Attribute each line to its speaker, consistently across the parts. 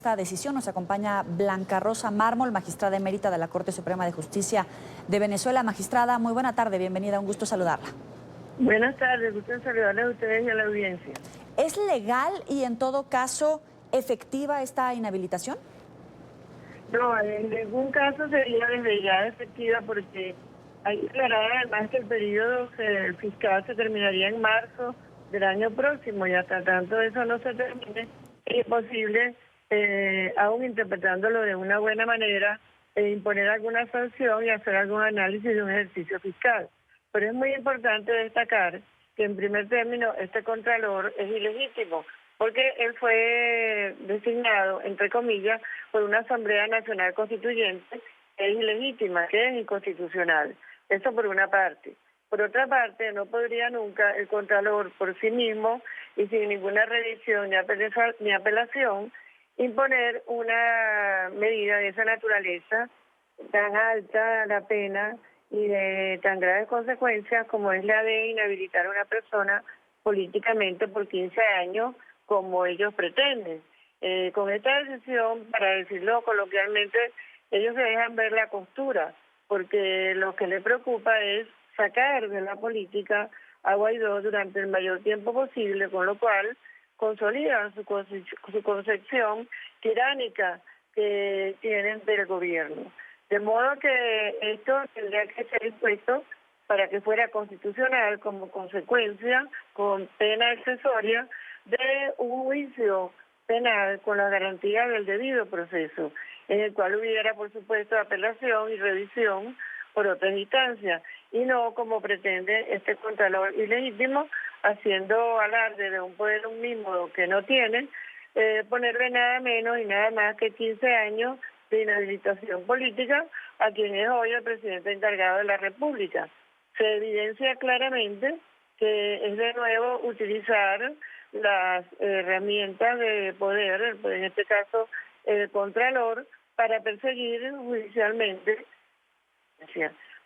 Speaker 1: Esta decisión nos acompaña Blanca Rosa Mármol, magistrada emérita de la Corte Suprema de Justicia de Venezuela. Magistrada, muy buena tarde, bienvenida, un gusto saludarla.
Speaker 2: Buenas tardes, gusto en saludarles a ustedes y a la audiencia.
Speaker 1: ¿Es legal y en todo caso efectiva esta inhabilitación?
Speaker 2: No, en ningún caso sería desde ya efectiva porque hay que aclarar además que el periodo fiscal se terminaría en marzo del año próximo y hasta tanto eso no se termine, es imposible, aún interpretándolo de una buena manera, imponer alguna sanción y hacer algún análisis de un ejercicio fiscal. Pero es muy importante destacar que en primer término este contralor es ilegítimo, porque él fue designado, entre comillas, por una Asamblea Nacional Constituyente, que es ilegítima, que es inconstitucional. Eso por una parte. Por otra parte, no podría nunca el contralor por sí mismo y sin ninguna revisión ni apelación imponer una medida de esa naturaleza, tan alta la pena y de tan graves consecuencias como es la de inhabilitar a una persona políticamente por 15 años, como ellos pretenden. Con esta decisión, para decirlo coloquialmente, ellos se dejan ver la costura, porque lo que les preocupa es sacar de la política a Guaidó durante el mayor tiempo posible, con lo cual consolidan su concepción tiránica que tienen del gobierno. De modo que esto tendría que ser impuesto para que fuera constitucional como consecuencia, con pena accesoria, de un juicio penal con la garantía del debido proceso, en el cual hubiera, por supuesto, apelación y revisión por otras instancias, y no como pretende este contralor ilegítimo, haciendo alarde de un poder mismo que no tiene, ponerle nada menos y nada más que 15 años de inhabilitación política a quien es hoy el presidente encargado de la República. Se evidencia claramente que es de nuevo utilizar las herramientas de poder, en este caso el contralor, para perseguir judicialmente.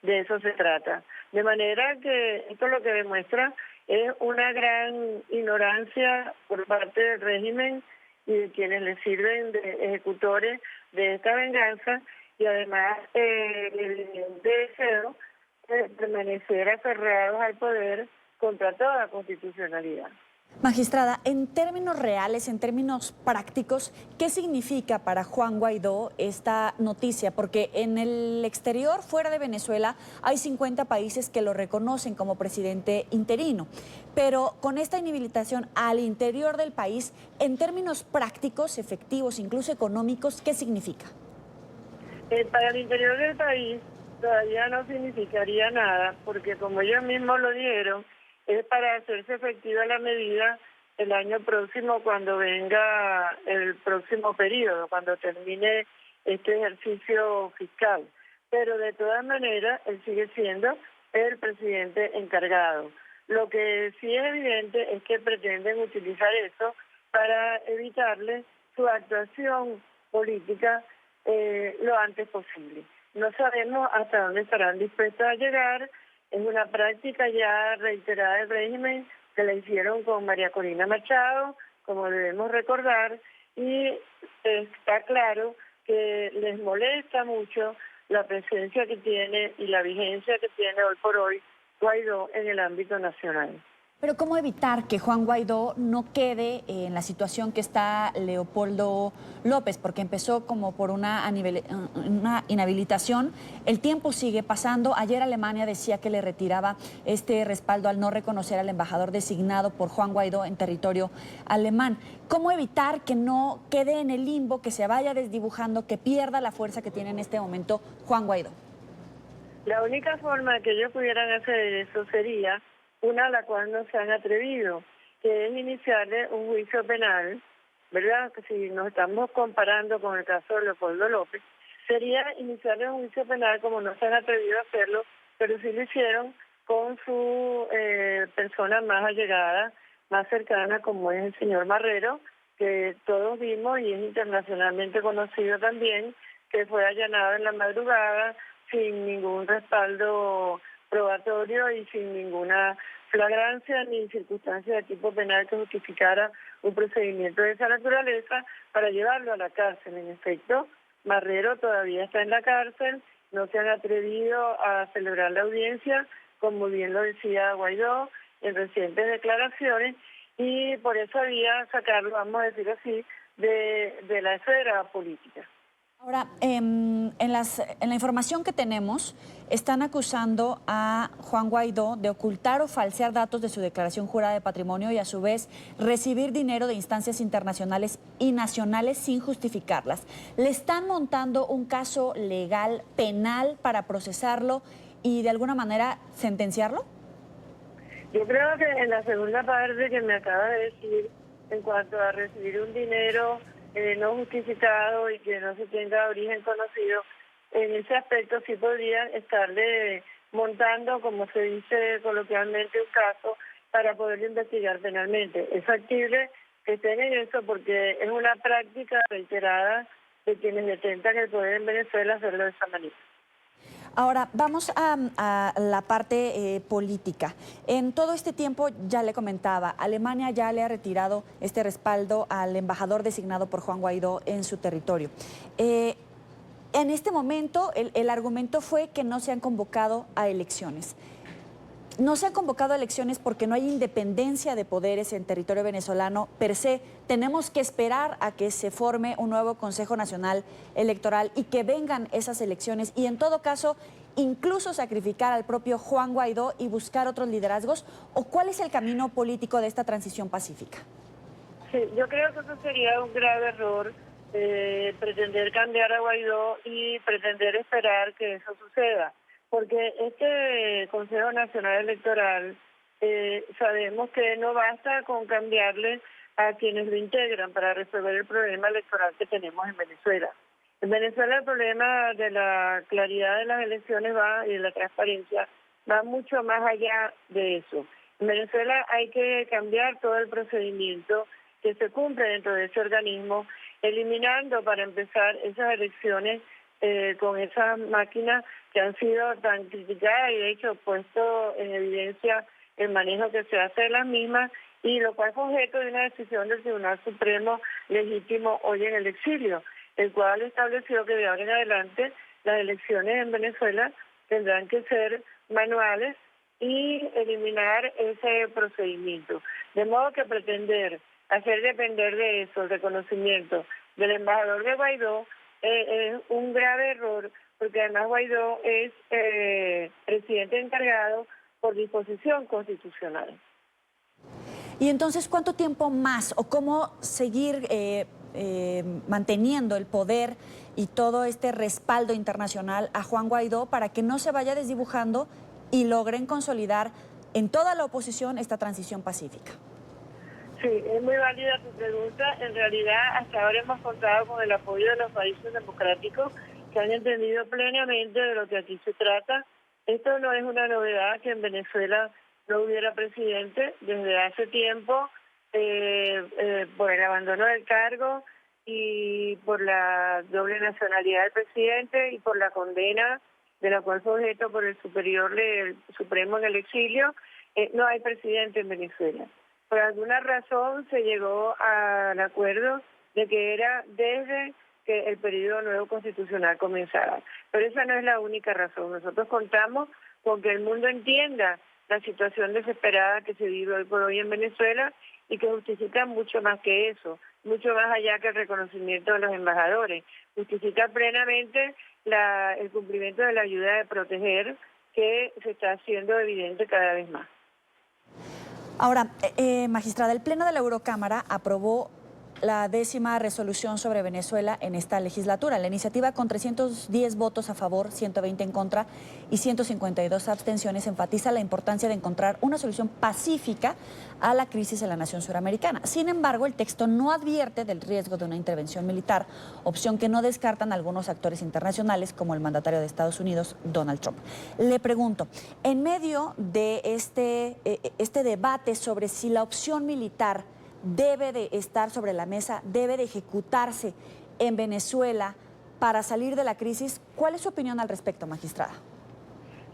Speaker 2: De eso se trata. De manera que esto lo que demuestra es una gran ignorancia por parte del régimen y de quienes le sirven de ejecutores de esta venganza, y además el evidente deseo de permanecer aferrados al poder contra toda constitucionalidad.
Speaker 1: Magistrada, en términos reales, en términos prácticos, ¿qué significa para Juan Guaidó esta noticia? Porque en el exterior, fuera de Venezuela, hay 50 países que lo reconocen como presidente interino. Pero con esta inhabilitación al interior del país, en términos prácticos, efectivos, incluso económicos, ¿qué significa?
Speaker 2: Para el interior del país todavía no significaría nada, porque como ellos mismos lo dijeron, es para hacerse efectiva la medida el año próximo, cuando venga el próximo periodo, cuando termine este ejercicio fiscal. Pero de todas maneras, él sigue siendo el presidente encargado. Lo que sí es evidente es que pretenden utilizar eso para evitarle su actuación política lo antes posible. No sabemos hasta dónde estarán dispuestos a llegar. Es una práctica ya reiterada del régimen, que la hicieron con María Corina Machado, como debemos recordar, y está claro que les molesta mucho la presencia que tiene y la vigencia que tiene hoy por hoy Guaidó en el ámbito nacional.
Speaker 1: Pero ¿cómo evitar que Juan Guaidó no quede en la situación que está Leopoldo López? Porque empezó como por una inhabilitación, el tiempo sigue pasando. Ayer Alemania decía que le retiraba este respaldo al no reconocer al embajador designado por Juan Guaidó en territorio alemán. ¿Cómo evitar que no quede en el limbo, que se vaya desdibujando, que pierda la fuerza que tiene en este momento Juan Guaidó?
Speaker 2: La única forma que ellos pudieran hacer eso sería una a la cual no se han atrevido, que es iniciarle un juicio penal, ¿verdad? Que si nos estamos comparando con el caso de Leopoldo López, sería iniciarle un juicio penal como no se han atrevido a hacerlo, pero sí lo hicieron con su persona más allegada, más cercana, como es el señor Marrero, que todos vimos y es internacionalmente conocido también, que fue allanado en la madrugada sin ningún respaldo probatorio y sin ninguna flagrancia ni circunstancia de tipo penal que justificara un procedimiento de esa naturaleza, para llevarlo a la cárcel. En efecto, Marrero todavía está en la cárcel, no se han atrevido a celebrar la audiencia, como bien lo decía Guaidó en recientes declaraciones, y por eso había sacarlo, vamos a decir así, de la esfera política.
Speaker 1: Ahora, en la información que tenemos, están acusando a Juan Guaidó de ocultar o falsear datos de su declaración jurada de patrimonio y a su vez recibir dinero de instancias internacionales y nacionales sin justificarlas. ¿Le están montando un caso legal, penal, para procesarlo y de alguna manera sentenciarlo?
Speaker 2: Yo creo que en la segunda parte que me acaba de decir, en cuanto a recibir un dinero no justificado y que no se tenga origen conocido, en ese aspecto sí podrían estarle montando, como se dice coloquialmente, un caso para poderlo investigar penalmente. Es factible que estén en eso porque es una práctica reiterada de quienes detentan el poder en Venezuela hacerlo de esa manera.
Speaker 1: Ahora, vamos a la parte política. En todo este tiempo, ya le comentaba, Alemania ya le ha retirado este respaldo al embajador designado por Juan Guaidó en su territorio. En este momento, el argumento fue que no se han convocado a elecciones. No se han convocado a elecciones porque no hay independencia de poderes en territorio venezolano per se. Tenemos que esperar a que se forme un nuevo Consejo Nacional Electoral y que vengan esas elecciones y en todo caso incluso sacrificar al propio Juan Guaidó y buscar otros liderazgos. ¿O cuál es el camino político de esta transición pacífica?
Speaker 2: Sí, yo creo que eso sería un grave error, pretender cambiar a Guaidó y pretender esperar que eso suceda. Porque este Consejo Nacional Electoral sabemos que no basta con cambiarle a quienes lo integran para resolver el problema electoral que tenemos en Venezuela. En Venezuela el problema de la claridad de las elecciones y de la transparencia va mucho más allá de eso. En Venezuela hay que cambiar todo el procedimiento que se cumple dentro de ese organismo, eliminando para empezar esas elecciones con esas máquinas que han sido tan criticadas y de hecho puesto en evidencia el manejo que se hace de las mismas, y lo cual fue objeto de una decisión del Tribunal Supremo legítimo hoy en el exilio, el cual estableció que de ahora en adelante las elecciones en Venezuela tendrán que ser manuales y eliminar ese procedimiento. De modo que pretender hacer depender de eso el reconocimiento del embajador de Guaidó es un grave error, porque además Guaidó es presidente encargado por disposición constitucional.
Speaker 1: Y entonces, ¿cuánto tiempo más o cómo seguir manteniendo el poder y todo este respaldo internacional a Juan Guaidó para que no se vaya desdibujando y logren consolidar en toda la oposición esta transición pacífica?
Speaker 2: Sí, es muy válida tu pregunta. En realidad, hasta ahora hemos contado con el apoyo de los países democráticos que han entendido plenamente de lo que aquí se trata. Esto no es una novedad que en Venezuela no hubiera presidente desde hace tiempo, por el abandono del cargo y por la doble nacionalidad del presidente y por la condena de la cual fue objeto por el Supremo en el exilio. No hay presidente en Venezuela. Por alguna razón se llegó al acuerdo de que era desde que el periodo nuevo constitucional comenzara. Pero esa no es la única razón. Nosotros contamos con que el mundo entienda la situación desesperada que se vive hoy por hoy en Venezuela y que justifica mucho más que eso, mucho más allá que el reconocimiento de los embajadores. Justifica plenamente el cumplimiento de la ayuda de proteger que se está haciendo evidente cada vez más.
Speaker 1: Ahora, magistrada, el Pleno de la Eurocámara aprobó la 10ª resolución sobre Venezuela en esta legislatura. La iniciativa, con 310 votos a favor, 120 en contra y 152 abstenciones, enfatiza la importancia de encontrar una solución pacífica a la crisis en la nación suramericana. Sin embargo, el texto no advierte del riesgo de una intervención militar, opción que no descartan algunos actores internacionales, como el mandatario de Estados Unidos, Donald Trump. Le pregunto, en medio de este debate sobre si la opción militar debe de estar sobre la mesa, debe de ejecutarse en Venezuela para salir de la crisis, ¿cuál es su opinión al respecto, magistrada?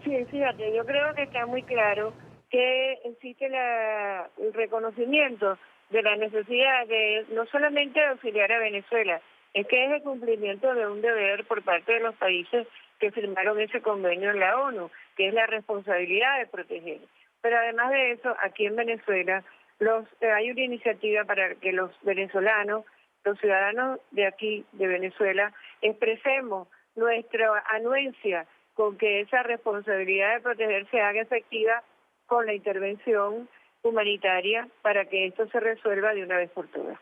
Speaker 2: Sí, fíjate, yo creo que está muy claro que existe el reconocimiento de la necesidad de no solamente auxiliar a Venezuela, es que es el cumplimiento de un deber por parte de los países que firmaron ese convenio en la ONU, que es la responsabilidad de proteger. Pero además de eso, aquí en Venezuela hay una iniciativa para que los venezolanos, los ciudadanos de aquí, de Venezuela, expresemos nuestra anuencia con que esa responsabilidad de proteger se haga efectiva con la intervención humanitaria para que esto se resuelva de una vez por todas.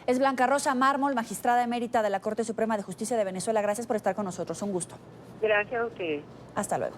Speaker 1: Es Blanca Rosa Mármol, magistrada emérita de la Corte Suprema de Justicia de Venezuela. Gracias por estar con nosotros. Un gusto.
Speaker 2: Gracias a ustedes.
Speaker 1: Hasta luego.